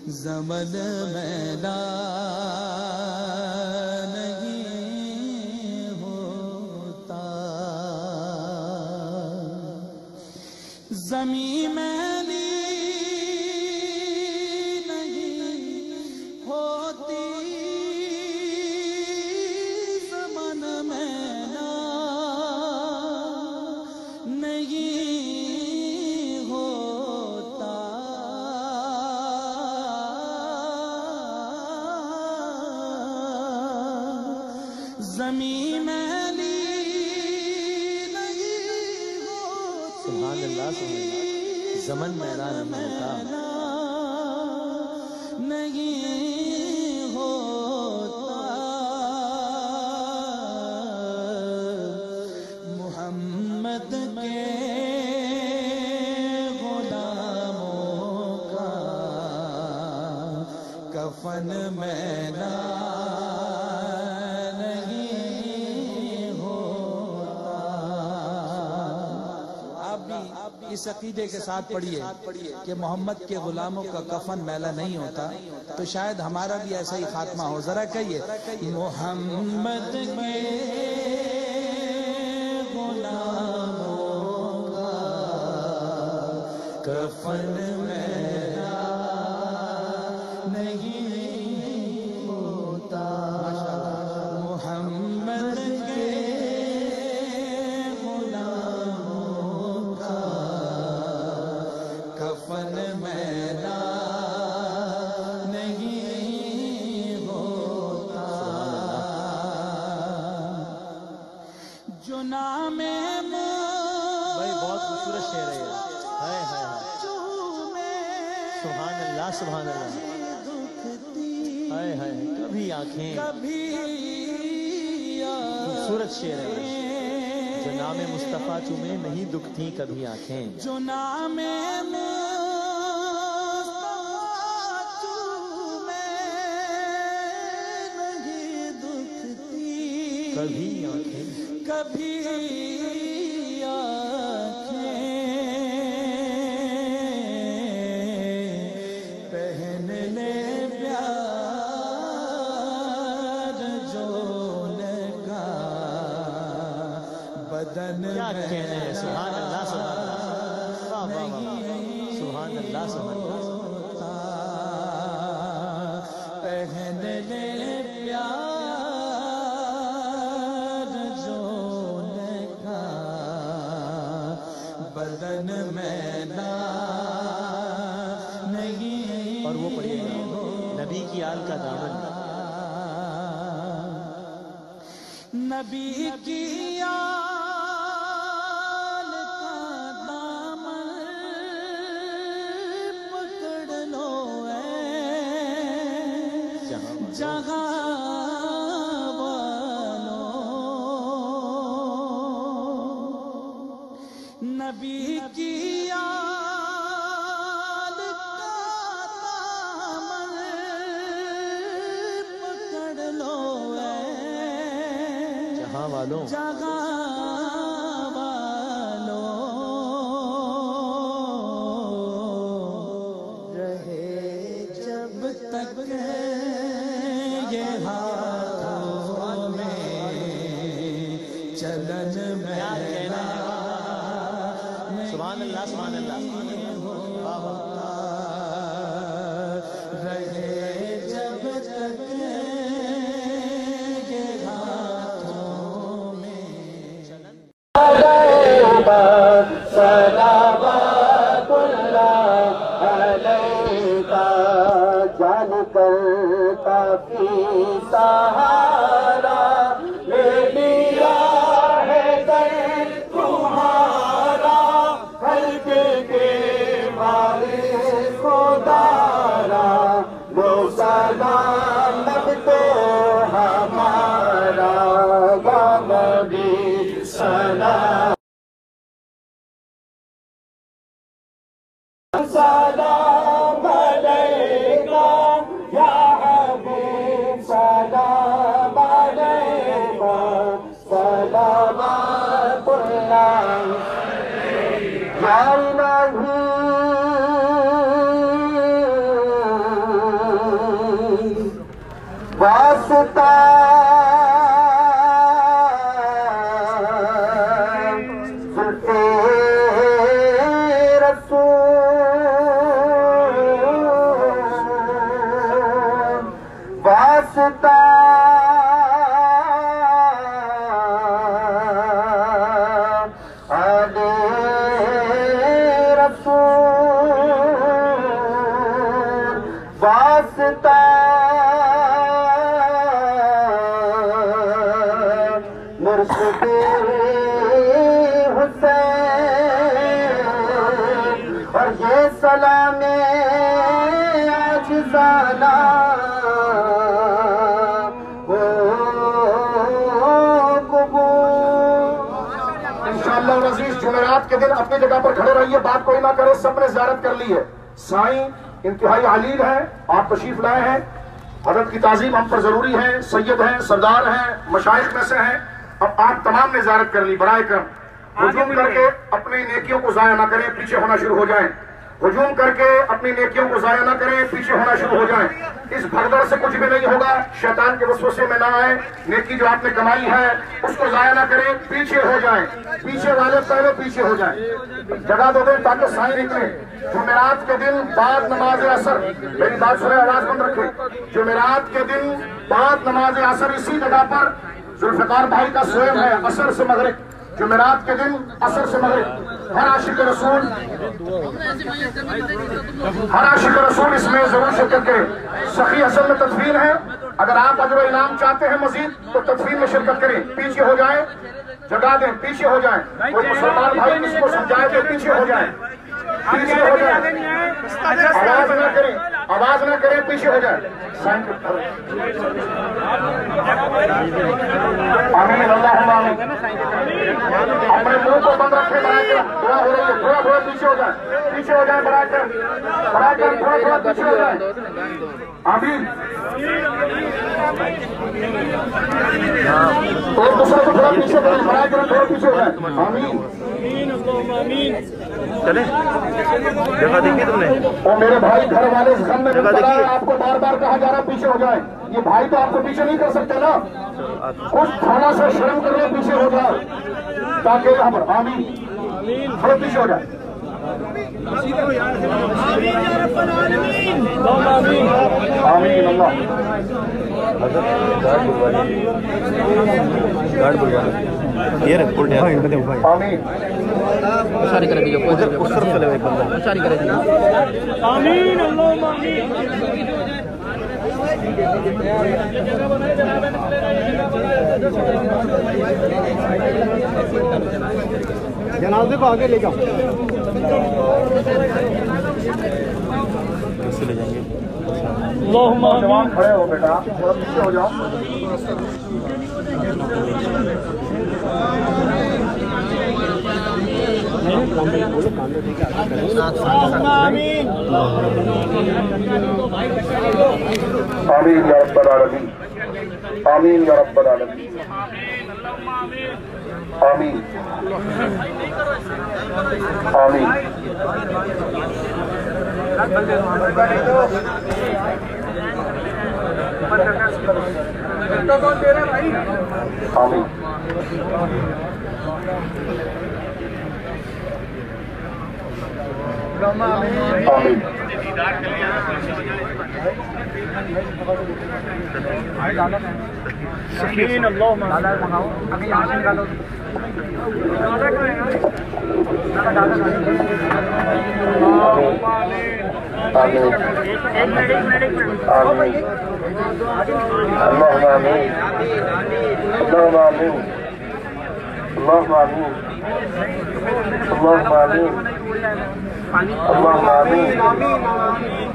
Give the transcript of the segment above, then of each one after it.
زمن میلا نہیں ہوتا، زمین میلی نہیں ہوتی، زمن میلا نہیں ہوتا، زمین میلی نہیں ہوتی، سبحان اللہ سبحان اللہ، زمن میلا نہیں ہوتا، نہیں ہوتا، محمد کے غلاموں کا کفن میلا نہیں ہوتا۔ آپ بھی اس عقیدے کے ساتھ پڑھیے کہ محمد کے غلاموں کا کفن میلا نہیں ہوتا، تو شاید ہمارا بھی ایسا ہی خاتمہ ہو۔ ذرا کہیے محمد کے غلاموں کا کفن میلا نہیں ہوتا، محمد کے غلاموں کا کفن میلا نہیں ہوتا، جو نام بھائی بہت خوبصورت شعر ہے یہ، ہائے ہائے ہائے، سبحان اللہ سبحان اللہ، ہائے ہائے، کبھی آنکھیں، خوبصورت شعر ہے یہ، جو نام مصطفیٰ چومے نہیں دکھتی کبھی آنکھیں، جو نام مصطفیٰ چومے نہیں دکھتی کبھی آنکھیں، کبھی آنکھیں، پہن لے پیار جو لگا بدن کیا کہنے ہیں، سبحان اللہ سبحان اللہ، واہ واہ واہ، سبحان اللہ سبحان اللہ، پہن لے پیار جو لگا بدن میلا نہیں، اور وہ پڑھیے گا نبی کی آل کا دامن، نبی کی آل کا دامن پکڑ لو اے جہاں والوں، نبی کی آل کا دامن پکڑ لو اے جہاں والوں، جگہ والوں، رہے جب تک یہ ہاتھوں میں چلن میلا سبحان اللہ سبحان اللہ، واہ واہ، رہے جب تک یہ ہاتھوں میں چلن، صلوات اللہ علیہ، جان کر کافی سہارا لے لیا ہے در تمہارا، خلق کے وارث خدارا، وہ سلامت تو ہمارا، یا نبی سلام، سلام علیکہ یا حبیب، سلام علیکہ، صلوات اللہ یا الہی واسطہ آلِ رسول واسطہ مرشد حسین اور یہ سلام عاجزانہ انشاءاللہ العزیز جمعرات کے دن اپنی جگہ پر کھڑے رہیے، بات کوئی نہ کرے، سب نے زیارت کر لی ہے۔ سائیں انتہائی علیل ہیں، آپ تشریف لائے ہیں، حضرت کی تعظیم ہم پر ضروری ہے، سید ہیں، سردار ہیں، مشائخ میں سے ہیں۔ اب آپ تمام نے زیارت کر لی، برائے کرم ہجوم کر کے اپنی نیکیوں کو ضائع نہ کریں، پیچھے ہونا شروع ہو جائیں۔ ہجوم کر کے اپنی نیکیوں کو ضائع نہ کریں، پیچھے ہونا شروع ہو جائیں۔ اس بھگدڑ سے کچھ بھی نہیں ہوگا، شیطان کے وسوسے میں نہ آئے، نیکی جو آپ نے کمائی ہے اس کو ضائع نہ کریں، پیچھے ہو جائیں۔ پیچھے والے پہلے پیچھے ہو جائیں، جگہ دو دیں تاکہ سائیں نکلیں۔ جمعرات کے دن بعد نماز عصر، میری بات سنیں، آواز بند رکھیں، جمعرات کے دن بعد نماز عصر اسی جگہ پر ذوالفقار بھائی کا سویم ہے، عصر سے مغرب، جمعرات کے دن عصر سے مغرب۔ ہر عاشق رسول اس میں ضرور شرکت کرے۔ سخی اصل میں تدفین ہے، اگر آپ اجر و انعام چاہتے ہیں مزید تو تدفین میں شرکت کریں، پیچھے ہو جائیں، جگہ دیں، پیچھے ہو جائیں۔ کوئی مسلمان بھائی اس کو سمجھائے کہ پیچھے ہو جائیں، پیچھے ہو جائیں، آواز نہ کریں، پیچھے ہو جائیں۔ آمین اللہم آمین۔ اپنے منہ کو بند رکھے، برائے کرم دعا ہو رہی ہے، تھوڑا تھوڑا پیچھے ہو جائیں، پیچھے ہو جائیں، برائے کرم تھوڑا تھوڑا پیچھے ہو جائیں۔ آمین۔ ایک دوسرے کو تھوڑا پیچھے کریں، برائے کرم تھوڑا پیچھے ہو جائیں۔ آمین۔ چلیں جگہ دیکھی تم نے؟ اور میرے بھائی گھر والے اس غم میں مبتلا ہیں، آپ کو بار بار کہا جا رہا ہے پیچھے ہو جائیں۔ یہ بھائی تو آپ کو پیچھے نہیں کر سکتے نا، کچھ تھوڑا سا شرم کر لیں، پیچھے ہو جائیں تاکہ یہاں پر آمین تھوڑا پیچھے ہو جائیں۔ آمین اللہ۔ گارڈ بلوانا یہ رکھ پلٹے آمین۔ ساری کرے دیجیے، اس طرف چلے ایک بندہ ساری کرے دیجیے۔ آمین اللہم آمین۔ جنازے کو آگے لے جاؤ۔ کیسے لے جائیں گے؟ اللہم آمین۔ جوان کھڑے ہو بیٹا، تھوڑا پیچھے ہو جاؤ۔ آمین۔ آمین یا رب العالمین، آمین یا رب العالمین، آمین آمین۔ آمین۔ آمین۔ آمین اللہم اللهم آمين، اللهم آمين، اللهم آمين، اللهم آمين، اللهم آمين،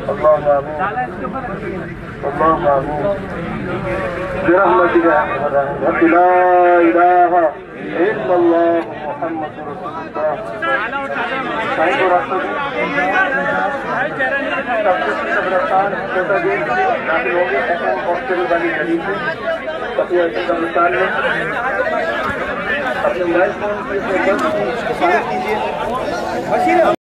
اللهم آمين، اللهم آمين، برحمتك يا ارحم الراحمين، لا إله إلا الله محمد رسول الله۔ قبرستان داخل ہو گئے ہاسپٹل والی گلی سے قبرستان میں اپنے موبائل فون کیجیے۔